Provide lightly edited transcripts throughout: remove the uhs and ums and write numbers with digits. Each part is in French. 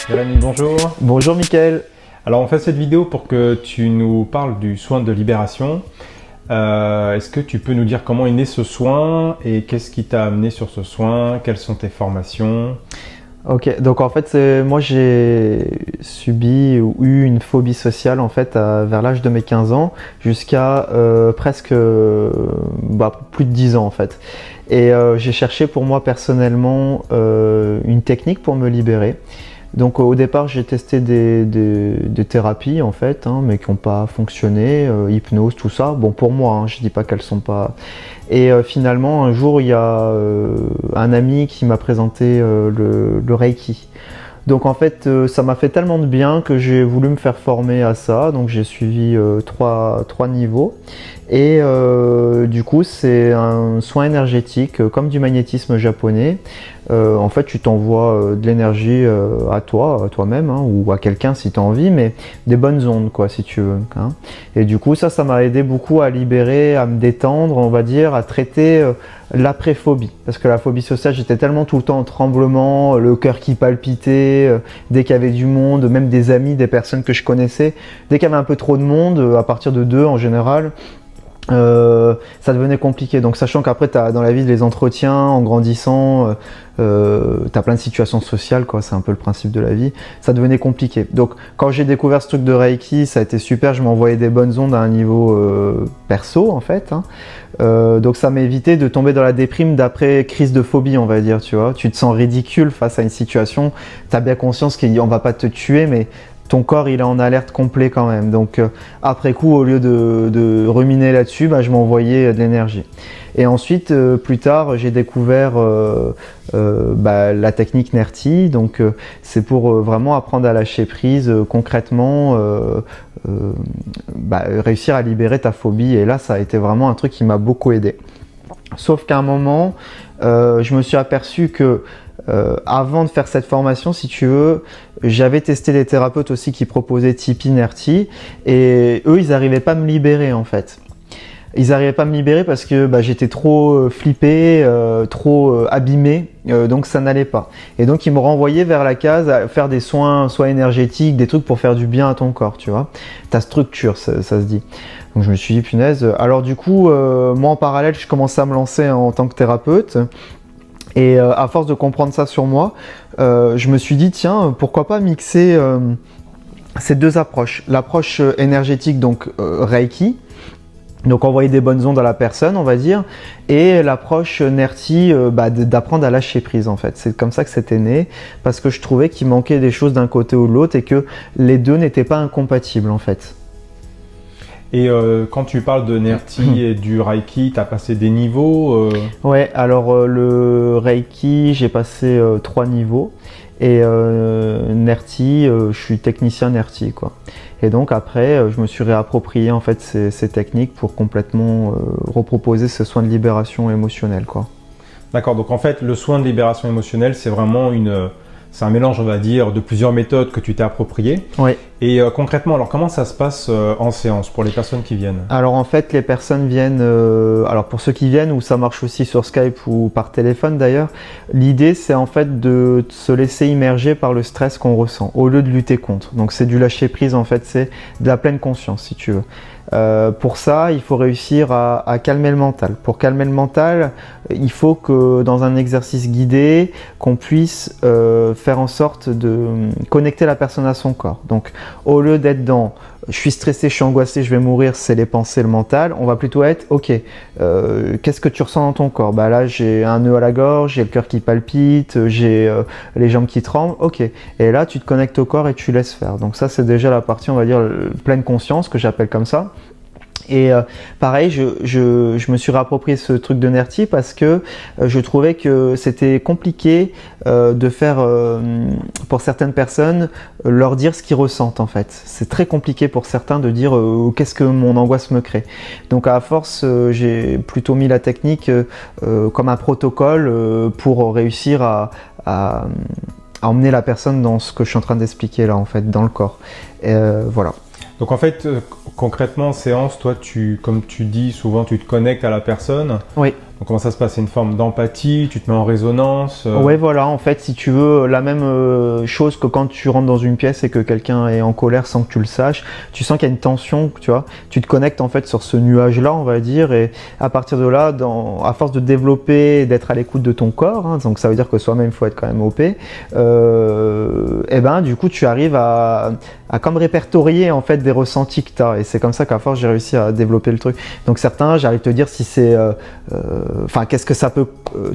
Jérémy, bonjour. Bonjour Mickaël. Alors on fait cette vidéo pour que tu nous parles du soin de libération. Est-ce que tu peux nous dire comment est né ce soin et qu'est-ce qui t'a amené sur ce soin? Quelles sont tes formations? Ok, donc en fait moi j'ai subi ou eu une phobie sociale en fait vers l'âge de mes 15 ans jusqu'à presque plus de 10 ans en fait. Et j'ai cherché pour moi personnellement une technique pour me libérer. Donc au départ j'ai testé des thérapies en fait, mais qui n'ont pas fonctionné, hypnose, tout ça. Bon pour moi, je dis pas qu'elles sont pas. Et finalement un jour il y a un ami qui m'a présenté le Reiki. Donc en fait ça m'a fait tellement de bien que j'ai voulu me faire former à ça. Donc j'ai suivi trois niveaux. Et du coup c'est un soin énergétique comme du magnétisme japonais. En fait tu t'envoies de l'énergie à toi-même ou à quelqu'un si tu as envie, mais des bonnes ondes quoi si tu veux. Et du coup ça m'a aidé beaucoup à libérer, à me détendre, on va dire, à traiter l'après-phobie. Parce que la phobie sociale, j'étais tellement tout le temps en tremblement, le cœur qui palpitait, dès qu'il y avait du monde, même des amis, des personnes que je connaissais, dès qu'il y avait un peu trop de monde, à partir de 2 en général, ça devenait compliqué. Donc sachant qu'après dans la vie les entretiens, en grandissant, t'as plein de situations sociales quoi, c'est un peu le principe de la vie, ça devenait compliqué. Donc quand j'ai découvert ce truc de Reiki, ça a été super, je m'envoyais des bonnes ondes à un niveau perso en fait. Donc ça m'a évité de tomber dans la déprime d'après crise de phobie on va dire, tu vois. Tu te sens ridicule face à une situation, t'as bien conscience qu'on va pas te tuer mais ton corps il est en alerte complet quand même. Donc après coup, au lieu de ruminer là-dessus, je m'envoyais de l'énergie. Et ensuite, plus tard, j'ai découvert la technique NERTI. Donc c'est pour vraiment apprendre à lâcher prise concrètement, réussir à libérer ta phobie. Et là, ça a été vraiment un truc qui m'a beaucoup aidé. Sauf qu'à un moment, je me suis aperçu que avant de faire cette formation, si tu veux, j'avais testé les thérapeutes aussi qui proposaient Tipeee, NERTI, et eux, ils n'arrivaient pas à me libérer en fait. Ils n'arrivaient pas à me libérer parce que j'étais trop flippé, trop abîmé, donc ça n'allait pas. Et donc ils me renvoyaient vers la case à faire des soins énergétiques, des trucs pour faire du bien à ton corps, tu vois. Ta structure, ça se dit. Donc je me suis dit, punaise. Alors du coup, moi en parallèle, je commençais à me lancer en tant que thérapeute. Et à force de comprendre ça sur moi, je me suis dit, tiens, pourquoi pas mixer ces deux approches. L'approche énergétique, donc Reiki, donc envoyer des bonnes ondes à la personne, on va dire, et l'approche NERTI, d'apprendre à lâcher prise en fait. C'est comme ça que c'était né, parce que je trouvais qu'il manquait des choses d'un côté ou de l'autre et que les deux n'étaient pas incompatibles en fait. Et quand tu parles de NERTI et du Reiki, tu as passé des niveaux Ouais, alors le Reiki, j'ai passé 3 niveaux. Et NERTI, je suis technicien NERTI quoi. Et donc après, je me suis réapproprié en fait ces techniques pour complètement reproposer ce soin de libération émotionnelle quoi. D'accord, donc en fait, le soin de libération émotionnelle, c'est vraiment c'est un mélange, on va dire, de plusieurs méthodes que tu t'es appropriées. Oui. Et concrètement, alors comment ça se passe en séance pour les personnes qui viennent? Alors en fait, les personnes viennent, alors pour ceux qui viennent, ou ça marche aussi sur Skype ou par téléphone d'ailleurs, l'idée c'est en fait de se laisser immerger par le stress qu'on ressent, au lieu de lutter contre. Donc c'est du lâcher prise en fait, c'est de la pleine conscience si tu veux. Pour ça, il faut réussir à calmer le mental. Pour calmer le mental, il faut que dans un exercice guidé, qu'on puisse faire en sorte de connecter la personne à son corps. Donc, au lieu d'être dans je suis stressé, je suis angoissé, je vais mourir, c'est les pensées, le mental, on va plutôt être ok, qu'est-ce que tu ressens dans ton corps? Là, j'ai un nœud à la gorge, j'ai le cœur qui palpite, j'ai les jambes qui tremblent, ok. Et là, tu te connectes au corps et tu laisses faire. Donc ça, c'est déjà la partie, on va dire, pleine conscience, que j'appelle comme ça. Et pareil, je me suis réapproprié ce truc de NERTI parce que je trouvais que c'était compliqué de faire, pour certaines personnes, leur dire ce qu'ils ressentent en fait. C'est très compliqué pour certains de dire qu'est-ce que mon angoisse me crée. Donc à force, j'ai plutôt mis la technique comme un protocole pour réussir à emmener la personne dans ce que je suis en train d'expliquer là en fait, dans le corps. Voilà. Donc en fait, concrètement en séance, toi, comme tu dis souvent, tu te connectes à la personne. Oui. Donc comment ça se passe? C'est une forme d'empathie, tu te mets en résonance Ouais, voilà, en fait, si tu veux, la même chose que quand tu rentres dans une pièce et que quelqu'un est en colère sans que tu le saches, tu sens qu'il y a une tension, tu vois, tu te connectes en fait sur ce nuage-là, on va dire, et à partir de là, à force de développer, d'être à l'écoute de ton corps, hein, donc ça veut dire que soi-même, il faut être quand même OP, et ben du coup, tu arrives à comme répertorier en fait des ressentis que tu as, et c'est comme ça qu'à force, j'ai réussi à développer le truc. Donc certains, j'arrive à te dire si c'est... Enfin, qu'est-ce que ça peut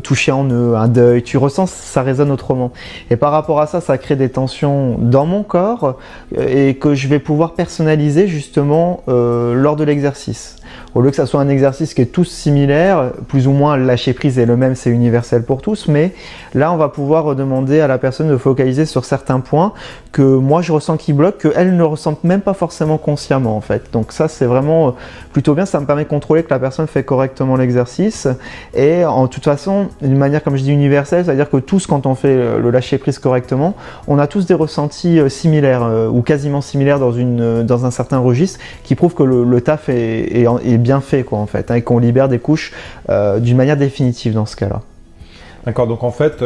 toucher en eux, un deuil, tu ressens, ça résonne autrement. Et par rapport à ça, ça crée des tensions dans mon corps et que je vais pouvoir personnaliser justement lors de l'exercice. Au lieu que ça soit un exercice qui est tous similaire, plus ou moins le lâcher prise est le même, c'est universel pour tous, mais là on va pouvoir demander à la personne de focaliser sur certains points que moi je ressens qui bloquent, qu'elle ne ressent même pas forcément consciemment en fait. Donc ça c'est vraiment plutôt bien, ça me permet de contrôler que la personne fait correctement l'exercice et en toute façon, d'une manière comme je dis universelle, c'est-à-dire que tous quand on fait le lâcher prise correctement, on a tous des ressentis similaires ou quasiment similaires dans un certain registre qui prouve que le taf est bien fait quoi en fait, hein, et qu'on libère des couches d'une manière définitive dans ce cas-là. D'accord, donc en fait,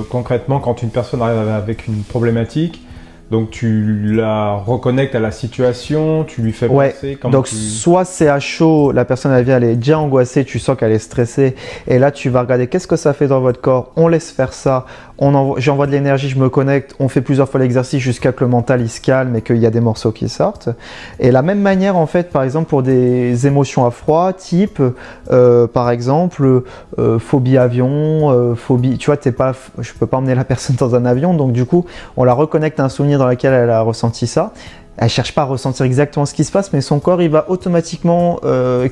concrètement, quand une personne arrive avec une problématique, donc tu la reconnectes à la situation, tu lui fais penser comment donc soit c'est à chaud, la personne elle vient, elle est déjà angoissée, tu sens qu'elle est stressée, et là tu vas regarder qu'est-ce que ça fait dans votre corps, on laisse faire ça, j'envoie de l'énergie, je me connecte, on fait plusieurs fois l'exercice jusqu'à que le mental il se calme et qu'il y a des morceaux qui sortent. Et la même manière en fait, par exemple pour des émotions à froid, type par exemple phobie avion, phobie, tu vois, je peux pas emmener la personne dans un avion, donc du coup on la reconnecte à un souvenir dans lequel elle a ressenti ça. Elle cherche pas à ressentir exactement ce qui se passe, mais son corps il va automatiquement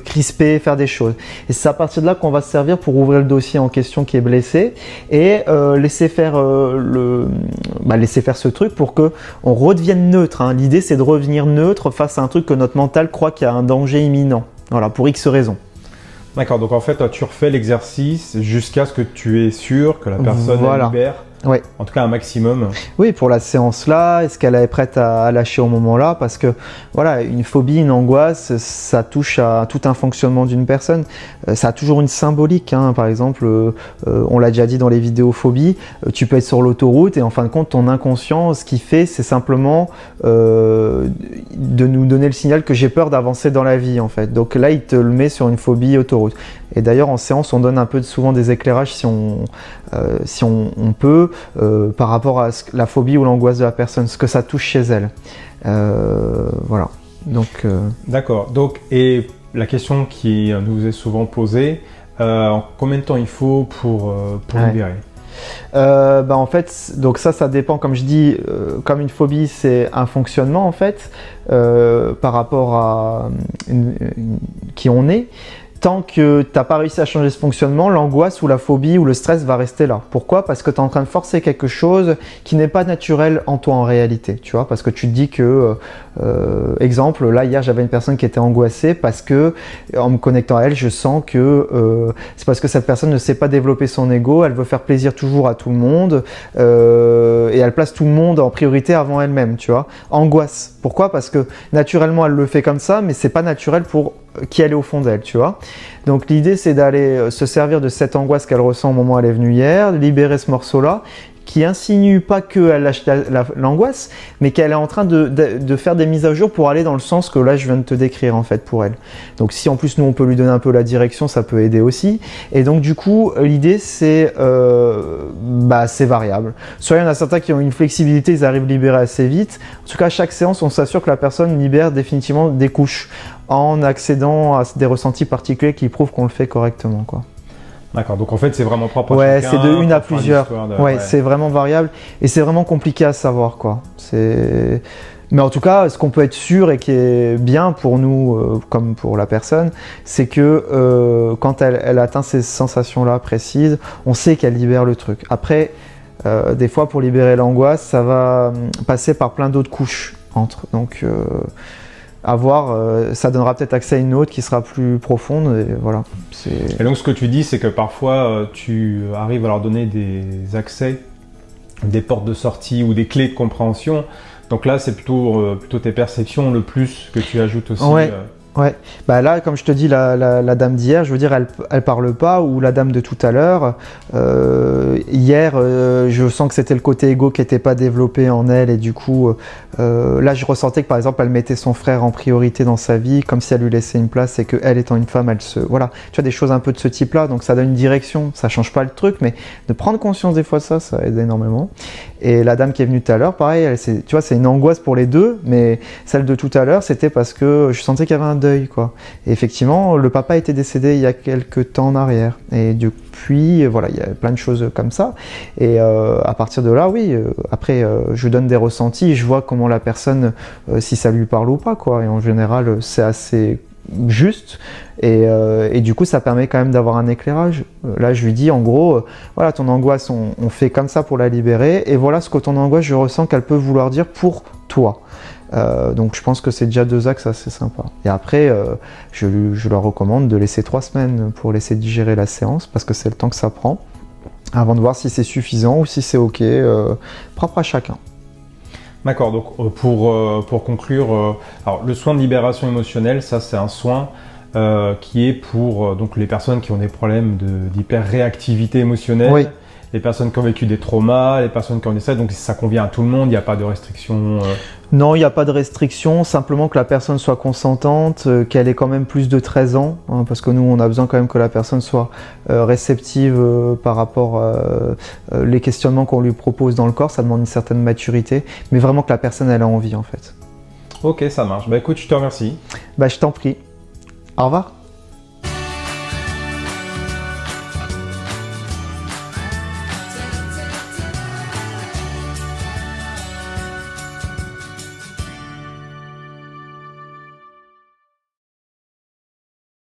crisper, faire des choses. Et c'est à partir de là qu'on va se servir pour ouvrir le dossier en question qui est blessé et laisser faire laisser faire ce truc pour que on redevienne neutre. Hein. L'idée c'est de revenir neutre face à un truc que notre mental croit qu'il y a un danger imminent. Voilà, pour X raisons. D'accord, donc en fait, toi, tu refais l'exercice jusqu'à ce que tu es sûr que la personne libère. Ouais. En tout cas, un maximum. Oui, pour la séance là, est-ce qu'elle est prête à lâcher au moment là? Parce que voilà, une phobie, une angoisse, ça touche à tout un fonctionnement d'une personne. Ça a toujours une symbolique. Hein. Par exemple, on l'a déjà dit dans les vidéos phobies, tu peux être sur l'autoroute et en fin de compte, ton inconscient, ce qu'il fait, c'est simplement de nous donner le signal que j'ai peur d'avancer dans la vie en fait. Donc là, il te le met sur une phobie autoroute. Et d'ailleurs, en séance, on donne un peu souvent des éclairages si on peut par rapport à la phobie ou l'angoisse de la personne, ce que ça touche chez elle. Voilà. Donc. D'accord. Donc, et la question qui nous est souvent posée, en combien de temps il faut pour libérer? En fait, donc ça dépend, comme je dis, comme une phobie, c'est un fonctionnement en fait, par rapport à qui on est. Tant que tu n'as pas réussi à changer ce fonctionnement, l'angoisse ou la phobie ou le stress va rester là. Pourquoi? Parce que tu es en train de forcer quelque chose qui n'est pas naturel en toi en réalité. Tu vois, parce que tu te dis que, exemple, là hier j'avais une personne qui était angoissée parce que en me connectant à elle, je sens que c'est parce que cette personne ne sait pas développer son ego, elle veut faire plaisir toujours à tout le monde et elle place tout le monde en priorité avant elle-même. Tu vois, angoisse. Pourquoi? Parce que naturellement elle le fait comme ça, mais c'est pas naturel pour qui elle est au fond d'elle, tu vois. Donc l'idée c'est d'aller se servir de cette angoisse qu'elle ressent au moment où elle est venue hier, libérer ce morceau-là, qui insinue pas qu'elle lâche l'angoisse, mais qu'elle est en train de faire des mises à jour pour aller dans le sens que là je viens de te décrire en fait pour elle. Donc si en plus nous on peut lui donner un peu la direction, ça peut aider aussi. Et donc du coup l'idée c'est c'est variable. Soit il y en a certains qui ont une flexibilité, ils arrivent à libérer assez vite. En tout cas à chaque séance on s'assure que la personne libère définitivement des couches en accédant à des ressentis particuliers qui prouvent qu'on le fait correctement, quoi. D'accord, donc en fait c'est vraiment propre à chacun. Ouais, c'est de une à plusieurs. C'est vraiment variable et c'est vraiment compliqué à savoir, quoi. Mais en tout cas, ce qu'on peut être sûr et qui est bien pour nous, comme pour la personne, c'est que quand elle atteint ces sensations-là précises, on sait qu'elle libère le truc. Après, des fois pour libérer l'angoisse, ça va passer par plein d'autres couches entre. Donc à voir, ça donnera peut-être accès à une autre qui sera plus profonde et voilà. Et donc ce que tu dis, c'est que parfois tu arrives à leur donner des accès, des portes de sortie ou des clés de compréhension. Donc là, c'est plutôt tes perceptions le plus que tu ajoutes aussi. Ouais, bah là, comme je te dis, la dame d'hier, je veux dire, elle parle pas, ou la dame de tout à l'heure. Hier, je sens que c'était le côté égo qui n'était pas développé en elle, et du coup, là, je ressentais que par exemple, elle mettait son frère en priorité dans sa vie, comme si elle lui laissait une place, et que elle étant une femme, voilà, tu vois, des choses un peu de ce type-là. Donc ça donne une direction, ça change pas le truc, mais de prendre conscience des fois de ça, ça aide énormément. Et la dame qui est venue tout à l'heure, pareil, tu vois, c'est une angoisse pour les deux, mais celle de tout à l'heure, c'était parce que je sentais qu'il y avait un deuil, quoi. Et effectivement, le papa était décédé il y a quelques temps en arrière. Et depuis, voilà, il y a plein de choses comme ça. Et à partir de là, oui, après, je donne des ressentis, je vois comment la personne, si ça lui parle ou pas, quoi. Et en général, c'est assez juste, et du coup ça permet quand même d'avoir un éclairage. Là je lui dis en gros, voilà, ton angoisse on fait comme ça pour la libérer, et voilà ce que ton angoisse je ressens qu'elle peut vouloir dire pour toi. Donc je pense que c'est déjà 2 axes assez sympas. Et après je leur recommande de laisser 3 semaines pour laisser digérer la séance, parce que c'est le temps que ça prend avant de voir si c'est suffisant ou si c'est ok, propre à chacun. D'accord, donc pour conclure, alors le soin de libération émotionnelle, ça c'est un soin qui est pour donc les personnes qui ont des problèmes d'hyper-réactivité émotionnelle, Oui. les personnes qui ont vécu des traumas, les personnes qui ont des stress, donc ça convient à tout le monde, il n'y a pas de restriction. Non, il n'y a pas de restriction, simplement que la personne soit consentante, qu'elle ait quand même plus de 13 ans, hein, parce que nous on a besoin quand même que la personne soit réceptive par rapport les questionnements qu'on lui propose dans le corps, ça demande une certaine maturité, mais vraiment que la personne elle a envie en fait. Ok, ça marche. Bah écoute, je te remercie. Bah je t'en prie. Au revoir.